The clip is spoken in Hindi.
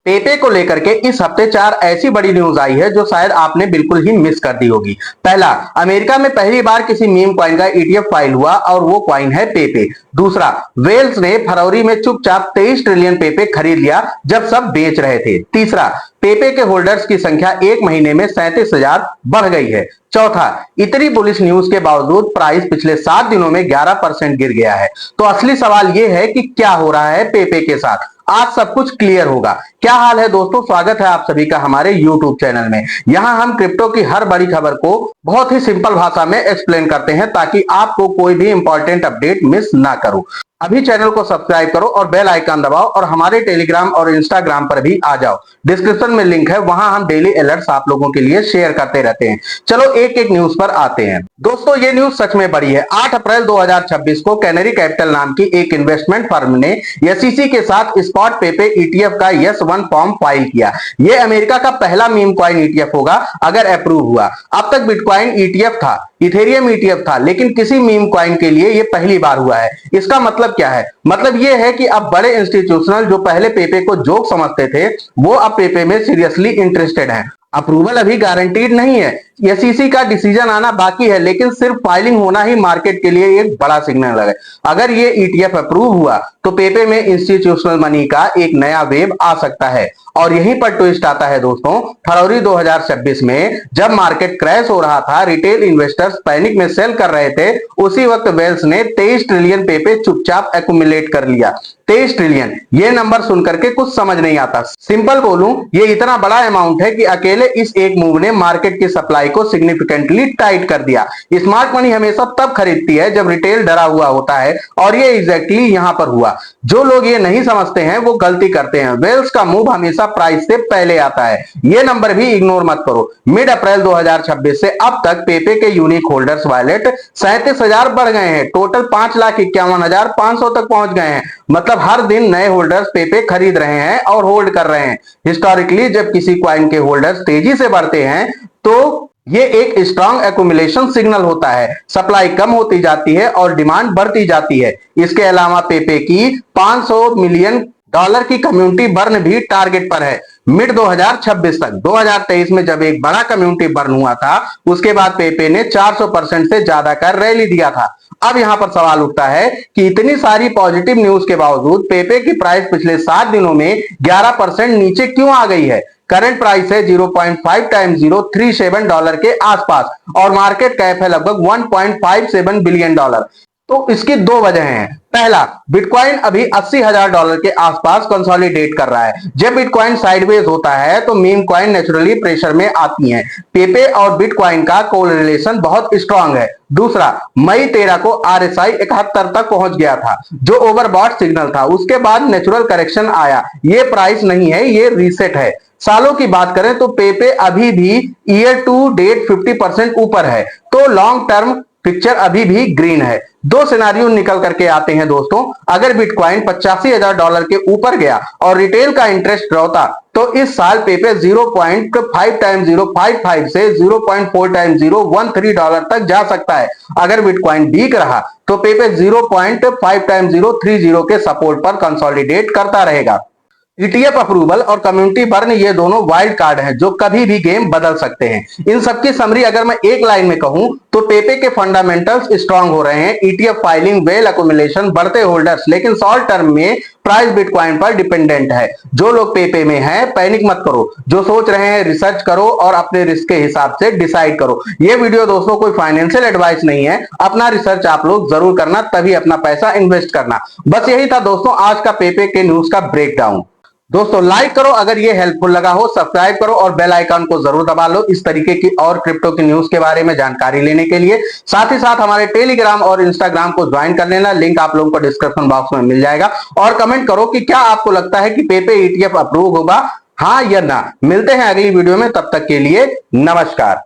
पेपे को लेकर के इस हफ्ते 4 ऐसी बड़ी न्यूज आई है जो शायद आपने बिल्कुल ही मिस कर दी होगी। पहला, अमेरिका में पहली बार किसी मीम कॉइन का ईटीएफ फाइल हुआ और वो कॉइन है पेपे। दूसरा, वेल्स ने फरवरी में चुपचाप 23 ट्रिलियन पेपे खरीद लिया जब सब बेच रहे थे। तीसरा, पेपे के होल्डर्स की संख्या एक महीने में 37,000 बढ़ गई है। चौथा, इतनी बुलिश न्यूज के बावजूद प्राइस पिछले 7 दिनों में 11% गिर गया है। तो असली सवाल यह है कि क्या हो रहा है पेपे के साथ, आज सब कुछ क्लियर होगा। क्या हाल है दोस्तों, स्वागत है आप सभी का हमारे YouTube चैनल में। यहां हम क्रिप्टो की हर बड़ी खबर को बहुत ही सिंपल भाषा में एक्सप्लेन करते हैं ताकि आपको कोई भी इंपॉर्टेंट अपडेट मिस ना करो। अभी चैनल को सब्सक्राइब करो और बेल आइकन दबाओ और हमारे टेलीग्राम और इंस्टाग्राम पर भी आ जाओ। डिस्क्रिप्शन में लिंक है, वहां हम डेली अलर्ट्स आप लोगों के लिए शेयर करते रहते हैं। चलो एक एक न्यूज पर आते हैं। दोस्तों ये न्यूज सच में बड़ी है। 8 अप्रैल 2026 को कैनरी कैपिटल नाम की एक इन्वेस्टमेंट फर्म ने एसईसी के साथ स्पॉट पेपे ईटीएफ का यस-1 फॉर्म फाइल किया। यह अमेरिका का पहला मीम कॉइन ईटीएफ होगा अगर अप्रूव हुआ। अब तक बिटकॉइन ईटीएफ था, इथेरियम ईटीएफ था, लेकिन किसी मीम कॉइन के लिए यह पहली बार हुआ है। इसका मतलब क्या है? मतलब यह है कि अब बड़े इंस्टीट्यूशनल जो पहले पेपे को जोक समझते थे वो अब पेपे में सीरियसली इंटरेस्टेड हैं। अप्रूवल अभी गारंटीड नहीं है, एसईसी का डिसीजन आना बाकी है, लेकिन सिर्फ फाइलिंग होना ही मार्केट के लिए एक बड़ा सिग्नल है। अगर ये ईटीएफ अप्रूव हुआ तो पेपे में इंस्टीट्यूशनल मनी का एक नया वेव आ सकता है। और यहीं पर ट्विस्ट आता है दोस्तों, फरवरी 2026 में जब मार्केट क्रैश हो रहा था, रिटेल इन्वेस्टर्स पैनिक में सेल कर रहे थे, उसी वक्त वेल्स ने 23 ट्रिलियन पेपे चुपचाप एक्यूमुलेट कर लिया। 23 ट्रिलियन, ये नंबर सुनकर के कुछ समझ नहीं आता। सिंपल बोलूं, ये इतना बड़ा अमाउंट है कि अकेले इस एक मूव ने मार्केट की सप्लाई को सिग्निफिकेंटली टाइट कर दिया। स्मार्ट मनी हमेशा तब खरीदती है जब रिटेल डरा हुआ होता है, और ये एग्जैक्टली यहां पर हुआ। जो लोग ये नहीं समझते हैं वो गलती करते हैं। वेल्स का मूव हमेशा प्राइस से पहले आता है, ये नंबर भी इग्नोर मत करो। मिड अप्रैल 2026 से अब तक पेपे के यूनिक होल्डर्स वॉलेट 37,000 बढ़ गए हैं। टोटल 5,51,500 तक पहुंच गए हैं। मतलब हर दिन नए होल्डर्स पेपे खरीद रहे हैं और होल्ड कर रहे हैं। हिस्टोरिकली जब किसी कॉइन के होल्डर्स तेजी से बढ़ते हैं तो ये एक स्ट्रॉन्ग एक्यूमुलेशन सिग्नल होता है। सप्लाई कम होती जाती है और डिमांड बढ़ती जाती है। इसके अलावा पेपे की $500 मिलियन की कम्युनिटी बर्न भी टारगेट पर है मिड 2026 तक। 2023 में जब एक बड़ा कम्युनिटी बर्न हुआ था, उसके बाद पेपे ने 400% से ज्यादा का रैली दिया था। अब यहां पर सवाल उठता है कि इतनी सारी पॉजिटिव न्यूज के बावजूद पेपे की प्राइस पिछले 7 दिनों में 11% नीचे क्यों आ गई है? करंट प्राइस है 0.5 टाइम्स $037 के आसपास और मार्केट कैप है लगभग $1.57 बिलियन। तो इसकी 2 वजह हैं। पहला, बिटकॉइन अभी $80,000 के आसपास कंसोलिडेट कर रहा है। जब बिटकॉइन साइडवेज होता है तो मीम कॉइन नेचुरली प्रेशर में आती हैं। पेपे और बिटकॉइन का कोरिलेशन बहुत स्ट्रांग है। दूसरा, मई 13 को आरएसआई 71 तक पहुंच गया था, जो ओवरबॉट सिग्नल था। उसके बाद नेचुरल करेक्शन आया। ये प्राइस नहीं है, ये रीसेट है। सालों की बात करें तो पेपे अभी भी ईयर टू डेट 50% ऊपर है, तो लॉन्ग टर्म पिक्चर अभी भी ग्रीन है। 2 सिनारियो निकल करके आते हैं दोस्तों। अगर बिटकॉइन $85,000 के ऊपर गया और रिटेल का इंटरेस्ट रहता तो इस साल पेपे 0.5 टाइम्स 055 से 0.4 टाइम्स $013 तक जा सकता है। अगर बिटकॉइन वीक रहा तो पेपे 0.5 टाइम्स 030 के सपोर्ट पर कंसोलिडेट करता रहेगा। ईटीएफ अप्रूवल और कम्युनिटी बर्न ये दोनों वाइल्ड कार्ड हैं जो कभी भी गेम बदल सकते हैं। इन सबकी समरी अगर मैं एक लाइन में कहूं तो पेपे के फंडामेंटल्स स्ट्रांग हो रहे हैं। ईटीएफ फाइलिंग, वेल एक्यूमुलेशन, बढ़ते होल्डर्स, लेकिन शॉर्ट टर्म में प्राइस बिटकॉइन पर डिपेंडेंट है। जो लोग पेपे में हैं पैनिक मत करो, जो सोच रहे हैं रिसर्च करो और अपने रिस्क के हिसाब से डिसाइड करो। ये वीडियो दोस्तों कोई फाइनेंशियल एडवाइस नहीं है, अपना रिसर्च आप लोग जरूर करना, तभी अपना पैसा इन्वेस्ट करना। बस यही था दोस्तों आज का पेपे के न्यूज का ब्रेकडाउन। दोस्तों लाइक करो अगर ये हेल्पफुल लगा हो, सब्सक्राइब करो और बेल आइकन को जरूर दबा लो इस तरीके की और क्रिप्टो की न्यूज के बारे में जानकारी लेने के लिए। साथ ही साथ हमारे टेलीग्राम और इंस्टाग्राम को ज्वाइन कर लेना, लिंक आप लोगों को डिस्क्रिप्शन बॉक्स में मिल जाएगा। और कमेंट करो कि क्या आपको लगता है कि पेपे ईटीएफ अप्रूव होगा, हाँ या ना। मिलते हैं अगली वीडियो में, तब तक के लिए नमस्कार।